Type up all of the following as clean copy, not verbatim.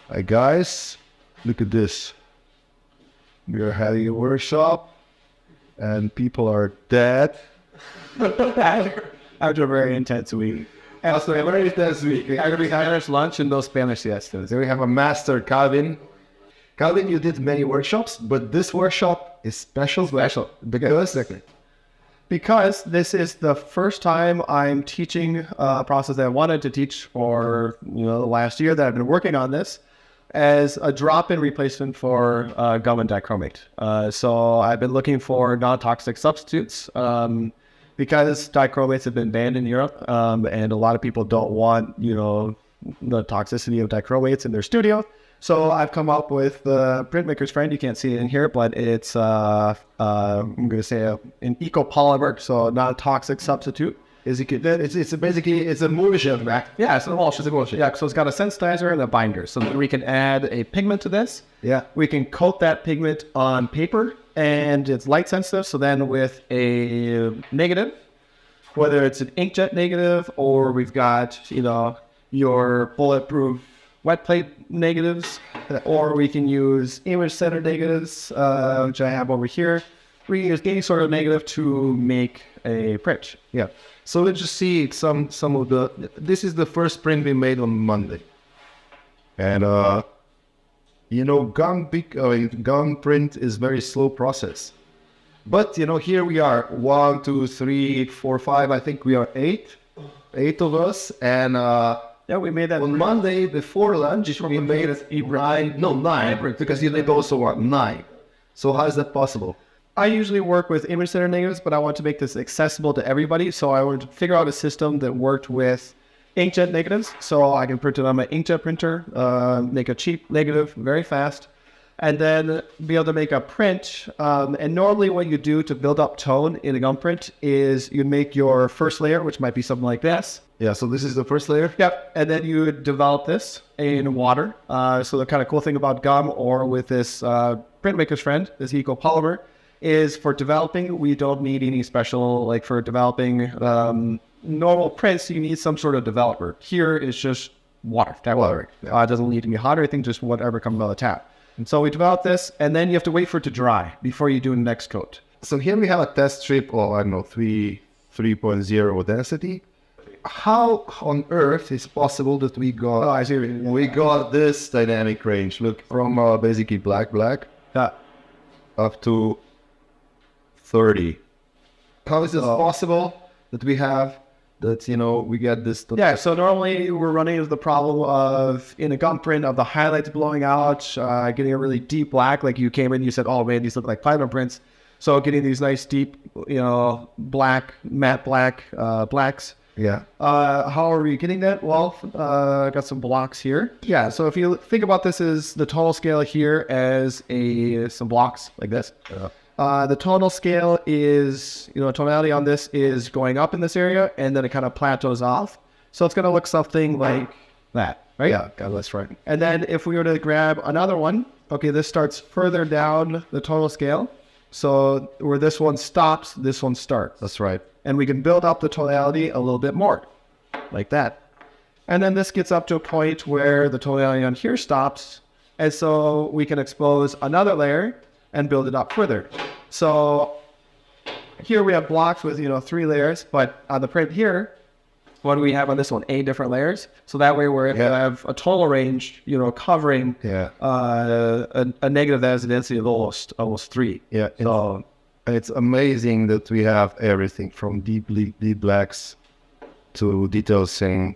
Hi guys, look at this. We are having a workshop and people are dead. After a very intense week. After a very intense week. After we had our lunch and those Spanish siestas. Then we have a master, Calvin. Calvin, you did many workshops, but this workshop is special. Because this is the first time I'm teaching a process that I wanted to teach for the last year that I've been working on this as a drop-in replacement for gum and dichromate. So I've been looking for non-toxic substitutes because dichromates have been banned in Europe, and a lot of people don't want the toxicity of dichromates in their studio. So I've come up with the printmaker's friend. You can't see it in here, but it's I'm going to say an eco-polymer, so a non-toxic substitute. It's basically a emulsion, right? Yeah, it's an emulsion. Yeah, so it's got a sensitizer and a binder. So then we can add a pigment to this. Yeah. We can coat that pigment on paper, and it's light sensitive. So then with a negative, whether it's an inkjet negative or we've got your bulletproof wet plate negatives, or we can use image center negatives, which I have over here. We can use any sort of negative to make a print. Yeah. So let's just see some of the. This is the first print we made on Monday, and gum print is very slow process. But here we are, 1, 2, 3, 4, 5. I think we are eight of us, and yeah, we made that on Monday before lunch. We made nine, because you did also want 9. So how is that possible? I usually work with image center negatives, but I want to make this accessible to everybody. So I would figure out a system that worked with inkjet negatives. So I can print it on my inkjet printer, make a cheap negative very fast, and then be able to make a print. And normally what you do to build up tone in a gum print is you make your first layer, which might be something like this. Yeah, so this is the first layer? Yep, and then you develop this in water. So the kind of cool thing about gum or with this printmaker's friend, this eco-polymer, is for developing, we don't need any special, like for developing normal prints, you need some sort of developer. Here is just water. It doesn't need to be hot or anything, just whatever comes out of the tap. And so we develop this, and then you have to wait for it to dry before you do the next coat. So here we have a test strip of, 3.0 density. How on earth is possible that we got this dynamic range? Look, from basically black up to 30. How is it possible that we have that, we get this? Yeah, so normally we're running into the problem of, in a gum print, of the highlights blowing out, getting a really deep black. Like you came in, you said, oh man, these look like platinum prints. So getting these nice deep, black, matte black, blacks. Yeah. How are we getting that? Well, I got some blocks here. Yeah, so if you think about this as the tonal scale here as some blocks like this. Yeah. The tonal scale is, tonality on this is going up in this area, and then it kind of plateaus off. So it's going to look something like that, right? Yeah, that's right. And then if we were to grab another one, okay, this starts further down the tonal scale. So where this one stops, this one starts. That's right. And we can build up the tonality a little bit more, like that. And then this gets up to a point where the tonality on here stops, and so we can expose another layer and build it up further. So here we have blocks with 3 layers, but on the print here, what do we have on this one? 8 different layers. So that way we have a total range, covering a negative that has a density of almost 3. Yeah. So it's amazing that we have everything from deep blacks to details saying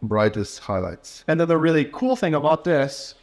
brightest highlights. And then the really cool thing about this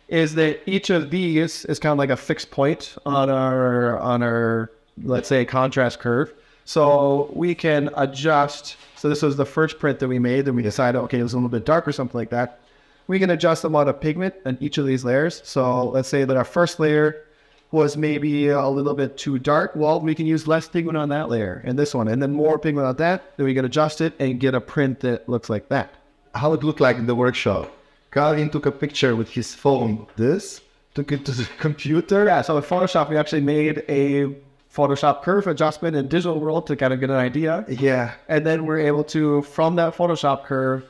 is that each of these is kind of like a fixed point on our let's say contrast curve. So we can adjust. So this was the first print that we made, and we decided, okay, it was a little bit dark or something like that. We can adjust the amount of pigment in each of these layers. So let's say that our first layer was maybe a little bit too dark. Well, we can use less pigment on that layer and this one, and then more pigment on that. Then we can adjust it and get a print that looks like that. How it looked like in the workshop. Calvin took a picture with his phone. Took it to the computer. Yeah, so in Photoshop, we actually made a Photoshop curve adjustment in Digital World to kind of get an idea. Yeah. And then we're able to, from that Photoshop curve,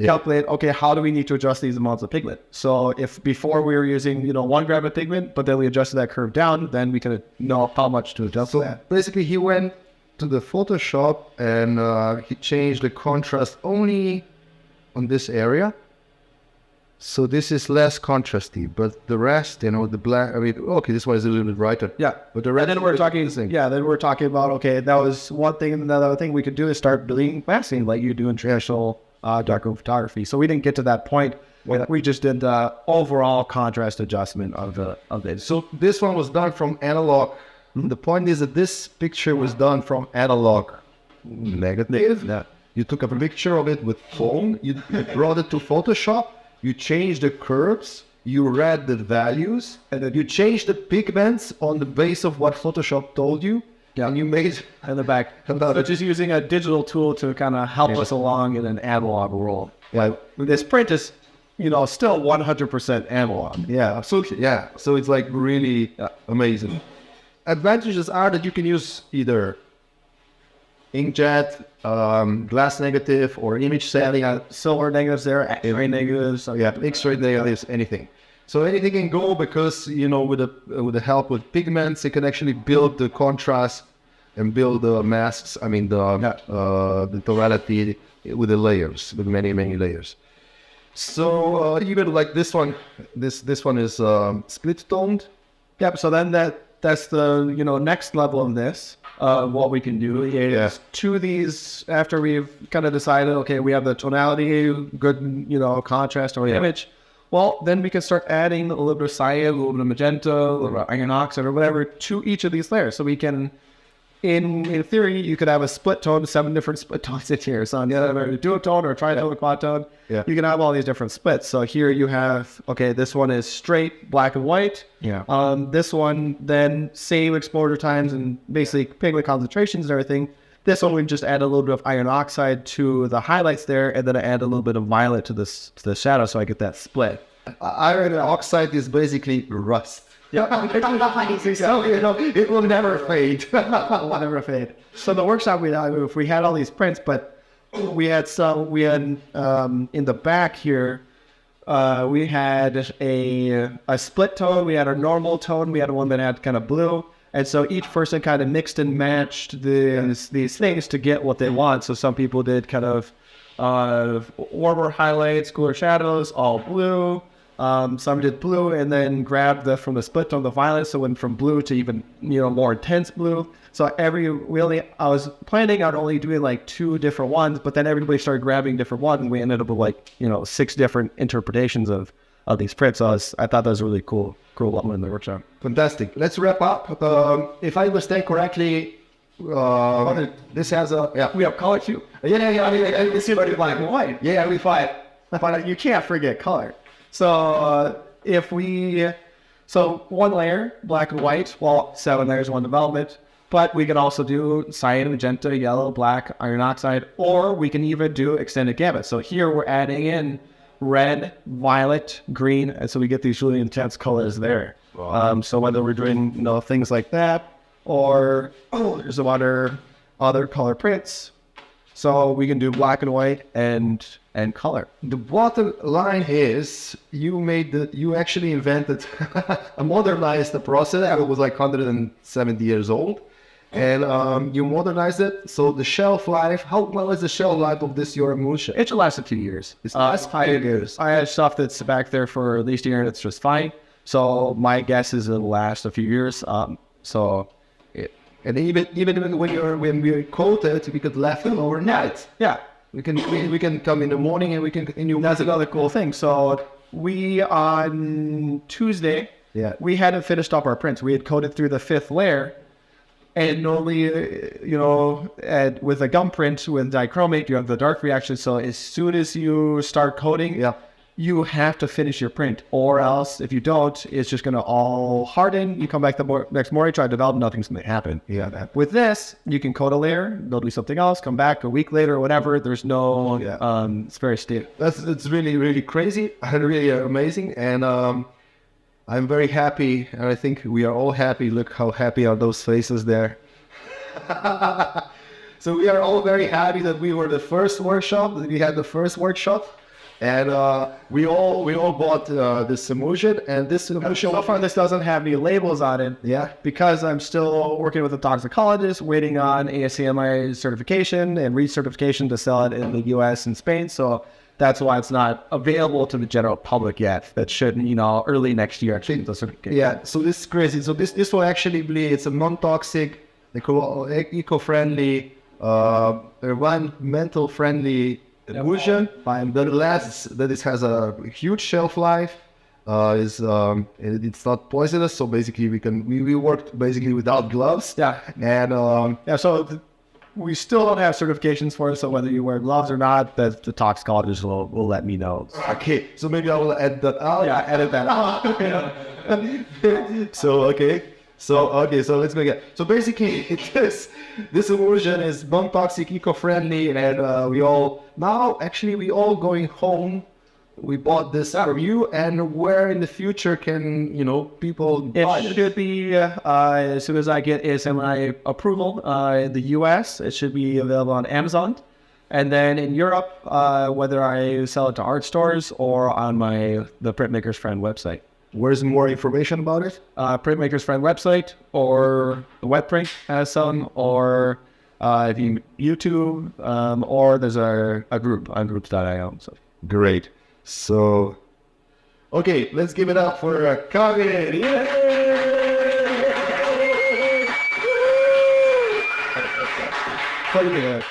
calculate, okay, how do we need to adjust these amounts of pigment? So if before we were using, 1 gram of pigment, but then we adjusted that curve down, then we can know how much to adjust So that. basically, he went to the Photoshop and he changed the contrast only on this area. So this is less contrasty, but the rest, the black, okay, this one is a little bit brighter. Yeah. But the rest And then we're is talking, the same. then we're talking about, okay, that was one thing. And another thing we could do is start building masking like you do in traditional darkroom photography. So we didn't get to that point. We just did the overall contrast adjustment of it. So this one was done from analog. The point is that this picture was done from analog negative. Yeah. You took a picture of it with phone, you brought it to Photoshop, you changed the curves, you read the values, and then you changed the pigments on the base of what Photoshop told you. Yeah. And you made in the back. So just using a digital tool to kind of help us along in an analog role. Yeah. This print is, still 100% analog. Yeah, absolutely. Yeah. So it's like really amazing. Advantages are that you can use either inkjet, glass negative, or image setting. Silver negatives there, X-ray negatives. So Yeah, X-ray negatives, anything. So anything can go because with the help with pigments, it can actually build the contrast and build the masks. The tonality with the layers, with many layers. So even like this one, this one is split toned. Yep. So then that's the next level of this. What we can do is to these after we've kind of decided, okay, we have the tonality, good contrast or image. Well, then we can start adding a little bit of cyan, a little bit of magenta, a little bit of iron oxide or whatever to each of these layers. So we can, in theory, you could have a split tone, 7 different split tones in here. So on the other hand, a duotone or a tritone or quad tone, you can have all these different splits. So here you have, okay, this one is straight black and white. Yeah. This one, then same exposure times and basically pigment concentrations and everything. This one, we just add a little bit of iron oxide to the highlights there, and then I add a little bit of violet to the shadow, so I get that split. Iron oxide is basically rust. Yeah, It will never fade. It will never fade. So the workshop we had all these prints, but we had in the back here, we had a split tone, we had a normal tone, we had one that had kind of blue. And so each person kind of mixed and matched these things to get what they want. So some people did kind of warmer highlights, cooler shadows, all blue. Some did blue and then grabbed from the split tone the violet, so went from blue to even more intense blue. So I was planning on only doing like 2 different ones, but then everybody started grabbing different ones, and we ended up with 6 different interpretations of these prints. So I thought that was really cool one in the workshop. Fantastic. Let's wrap up. If I understand correctly, this has We have color too. I mean, it's super black and white. Yeah, we find. But you can't forget color. So so 1 layer, black and white, 7 layers, 1 development. But we can also do cyan, magenta, yellow, black, iron oxide, or we can even do extended gamut. So here we're adding in red, violet, green, and so we get these really intense colors there. Wow. So whether we're doing things like that, or there's some other color prints. So we can do black and white and color. The bottom line is you actually invented a modernized process that was like 170 years old, and you modernized it. So the shelf life, how well is the shelf life of this your emulsion? It should last a few years. It's last 5 years. I have stuff that's back there for at least a year and it's just fine. So my guess is it'll last a few years. And even when we coat it, we could left it overnight. Yeah. We can come in the morning and we can continue. That's another cool thing. So we on Tuesday, we hadn't finished up our prints. We had coated through the 5th layer. And normally, with a gum print with dichromate, you have the dark reaction. So as soon as you start coating, you have to finish your print, or else if you don't, it's just going to all harden. You come back the next morning, try to develop, nothing's going to happen. Yeah. With this, you can coat a layer, they'll do something else, come back a week later or whatever. There's no, it's very stable. It's really, really crazy and really amazing. And I'm very happy, and I think we are all happy. Look how happy are those faces there. So we are all very happy that we were the first workshop, that we had the first workshop. And we all bought this emulsion, and this emulsion. So far, this doesn't have any labels on it. Yeah. Because I'm still working with a toxicologist, waiting on ASCMI certification and recertification to sell it in the U.S. and Spain. So that's why it's not available to the general public yet. That should, early next year actually. The certification. Yeah. So this is crazy. So this will actually be, it's a non-toxic, eco-friendly, environmental friendly emulsion. And the last that this has a huge shelf life. It's not poisonous, so basically we worked basically without gloves. Yeah. And So we still don't have certifications for it. So whether you wear gloves or not, the toxicologist will let me know. okay, so maybe I will add that out. Yeah, edit that out. So so let's go again. So basically, this emulsion is non-toxic, eco-friendly, and we all going home. We bought this from you, and where in the future can people buy It should be as soon as I get ASMI approval in the U.S. It should be available on Amazon, and then in Europe, whether I sell it to art stores or on the Printmaker's Friend website. Where's more information about it? Printmaker's Friend website, or the webprint has some, or if you YouTube, or there's a group on groups.io. So. Great. So, okay, let's give it up for Kaveh. Yay!